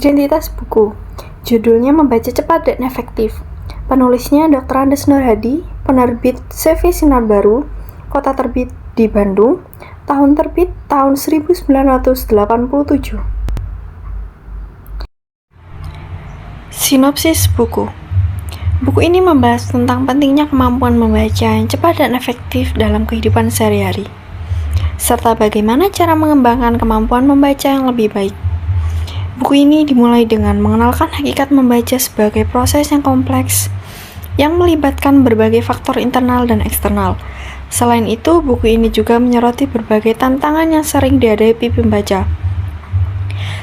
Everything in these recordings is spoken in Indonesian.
Identitas buku. Judulnya Membaca Cepat dan Efektif. Penulisnya Dr. Andes Nurhadi, penerbit CV Sinar Baru, kota terbit di Bandung, tahun terbit tahun 1987. Sinopsis buku. Buku ini membahas tentang pentingnya kemampuan membaca yang cepat dan efektif dalam kehidupan sehari-hari, serta bagaimana cara mengembangkan kemampuan membaca yang lebih baik. Buku ini dimulai dengan mengenalkan hakikat membaca sebagai proses yang kompleks yang melibatkan berbagai faktor internal dan eksternal. Selain itu, buku ini juga menyoroti berbagai tantangan yang sering dihadapi pembaca,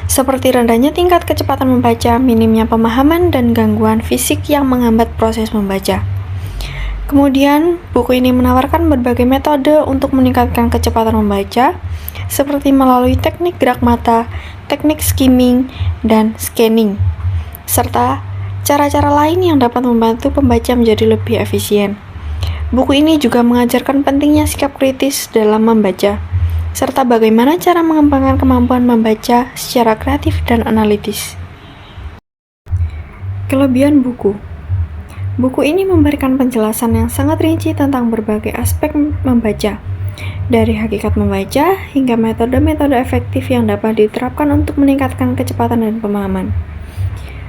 seperti rendahnya tingkat kecepatan membaca, minimnya pemahaman, dan gangguan fisik yang menghambat proses membaca. Kemudian, buku ini menawarkan berbagai metode untuk meningkatkan kecepatan membaca, seperti melalui teknik gerak mata, teknik skimming, dan scanning, serta cara-cara lain yang dapat membantu pembaca menjadi lebih efisien. Buku ini juga mengajarkan pentingnya sikap kritis dalam membaca, serta bagaimana cara mengembangkan kemampuan membaca secara kreatif dan analitis. Kelebihan buku. Buku ini memberikan penjelasan yang sangat rinci tentang berbagai aspek membaca, dari hakikat membaca hingga metode-metode efektif yang dapat diterapkan untuk meningkatkan kecepatan dan pemahaman.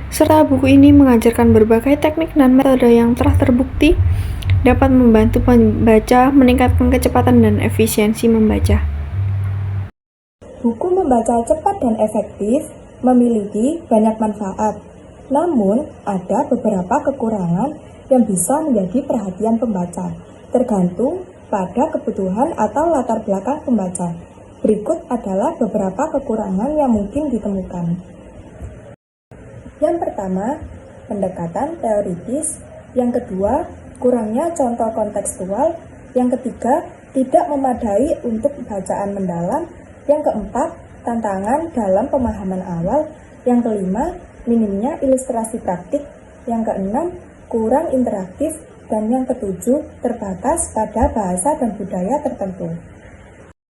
Serta buku ini mengajarkan berbagai teknik dan metode yang telah terbukti dapat membantu pembaca meningkatkan kecepatan dan efisiensi membaca. Buku membaca cepat dan efektif memiliki banyak manfaat, namun ada beberapa kekurangan yang bisa menjadi perhatian pembaca, tergantung pada kebutuhan atau latar belakang pembaca. Berikut adalah beberapa kekurangan yang mungkin ditemukan. Yang pertama, pendekatan teoritis. Yang kedua, kurangnya contoh kontekstual. Yang ketiga, tidak memadai untuk bacaan mendalam. Yang keempat, tantangan dalam pemahaman awal. Yang kelima, minimnya ilustrasi praktik. Yang keenam, kurang interaktif. Dan yang ketujuh, terbatas pada bahasa dan budaya tertentu.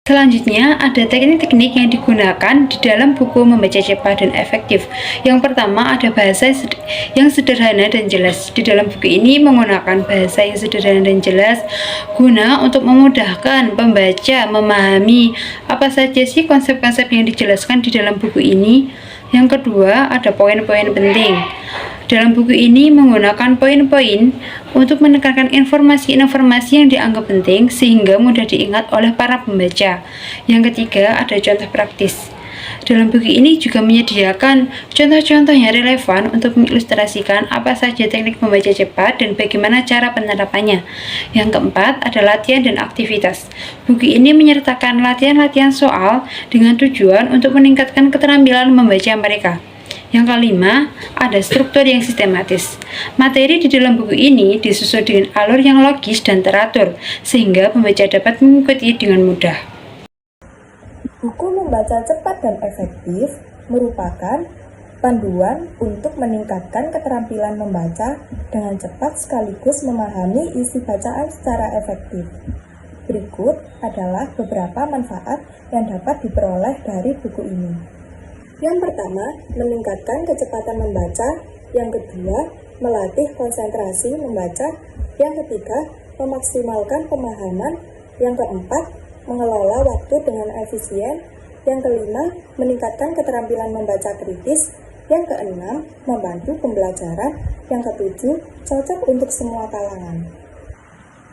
Selanjutnya, ada teknik-teknik yang digunakan di dalam buku Membaca Cepat dan Efektif. Yang pertama, ada bahasa yang sederhana dan jelas. Di dalam buku ini menggunakan bahasa yang sederhana dan jelas guna untuk memudahkan pembaca memahami apa saja sih konsep-konsep yang dijelaskan di dalam buku ini. Yang kedua, ada poin-poin penting. Dalam buku ini menggunakan poin-poin untuk menekankan informasi-informasi yang dianggap penting sehingga mudah diingat oleh para pembaca. Yang ketiga, ada contoh praktis. Dalam buku ini juga menyediakan contoh-contoh yang relevan untuk mengilustrasikan apa saja teknik membaca cepat dan bagaimana cara penerapannya. Yang keempat, ada latihan dan aktivitas. Buku ini menyertakan latihan-latihan soal dengan tujuan untuk meningkatkan keterampilan membaca mereka. Yang kelima, ada struktur yang sistematis. Materi di dalam buku ini disusun dengan alur yang logis dan teratur, sehingga pembaca dapat mengikuti dengan mudah. Buku membaca cepat dan efektif merupakan panduan untuk meningkatkan keterampilan membaca dengan cepat sekaligus memahami isi bacaan secara efektif. Berikut adalah beberapa manfaat yang dapat diperoleh dari buku ini. Yang pertama, meningkatkan kecepatan membaca. Yang kedua, melatih konsentrasi membaca. Yang ketiga, memaksimalkan pemahaman. Yang keempat, mengelola waktu dengan efisien. Yang kelima, meningkatkan keterampilan membaca kritis. Yang keenam, membantu pembelajaran. Yang ketujuh, cocok untuk semua kalangan.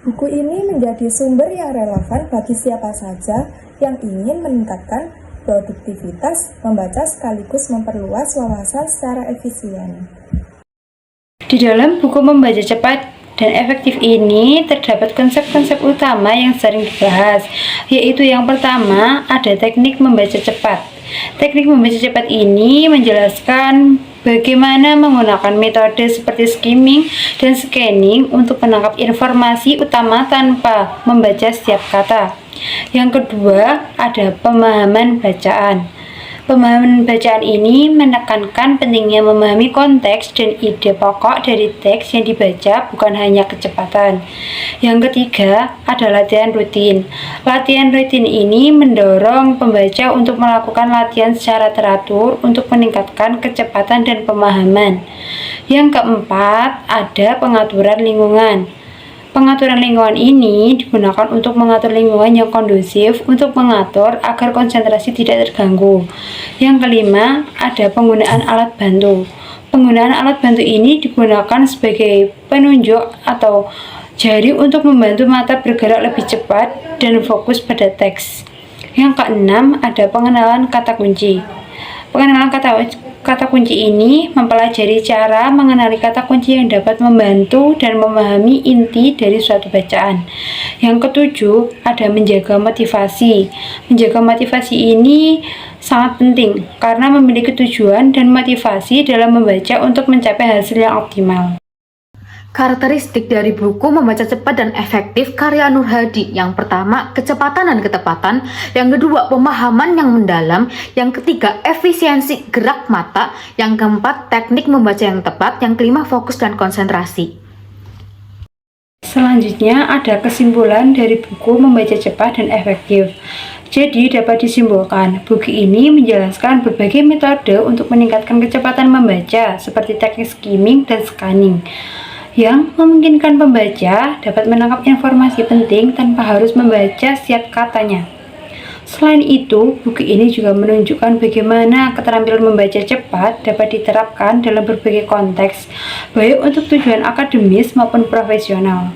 Buku ini menjadi sumber yang relevan bagi siapa saja yang ingin meningkatkan produktivitas membaca sekaligus memperluas wawasan secara efisien. Di dalam buku Membaca Cepat dan Efektif ini terdapat konsep-konsep utama yang sering dibahas, yaitu yang pertama, ada teknik membaca cepat. Teknik membaca cepat ini menjelaskan bagaimana menggunakan metode seperti skimming dan scanning untuk menangkap informasi utama tanpa membaca setiap kata. Yang kedua, ada pemahaman bacaan. Pemahaman bacaan ini menekankan pentingnya memahami konteks dan ide pokok dari teks yang dibaca, bukan hanya kecepatan. Yang ketiga ada latihan rutin. Latihan rutin ini mendorong pembaca untuk melakukan latihan secara teratur untuk meningkatkan kecepatan dan pemahaman. Yang keempat ada pengaturan lingkungan. Pengaturan lingkungan ini digunakan untuk mengatur lingkungan yang kondusif untuk mengatur agar konsentrasi tidak terganggu. Yang kelima, ada penggunaan alat bantu. Penggunaan alat bantu ini digunakan sebagai penunjuk atau jari untuk membantu mata bergerak lebih cepat dan fokus pada teks. Yang keenam, ada pengenalan kata kunci. Pengenalan kata kunci ini mempelajari cara mengenali kata kunci yang dapat membantu dan memahami inti dari suatu bacaan. Yang ketujuh, ada menjaga motivasi. Menjaga motivasi ini sangat penting karena memiliki tujuan dan motivasi dalam membaca untuk mencapai hasil yang optimal. Karakteristik dari buku Membaca Cepat dan Efektif karya Nur Hadi. Yang pertama, kecepatan dan ketepatan. Yang kedua, pemahaman yang mendalam. Yang ketiga, efisiensi gerak mata. Yang keempat, teknik membaca yang tepat. Yang kelima, fokus dan konsentrasi. Selanjutnya ada kesimpulan dari buku Membaca Cepat dan Efektif. Jadi dapat disimpulkan, buku ini menjelaskan berbagai metode untuk meningkatkan kecepatan membaca seperti teknik skimming dan scanning, yang memungkinkan pembaca dapat menangkap informasi penting tanpa harus membaca setiap katanya. Selain itu, buku ini juga menunjukkan bagaimana keterampilan membaca cepat dapat diterapkan dalam berbagai konteks, baik untuk tujuan akademis maupun profesional.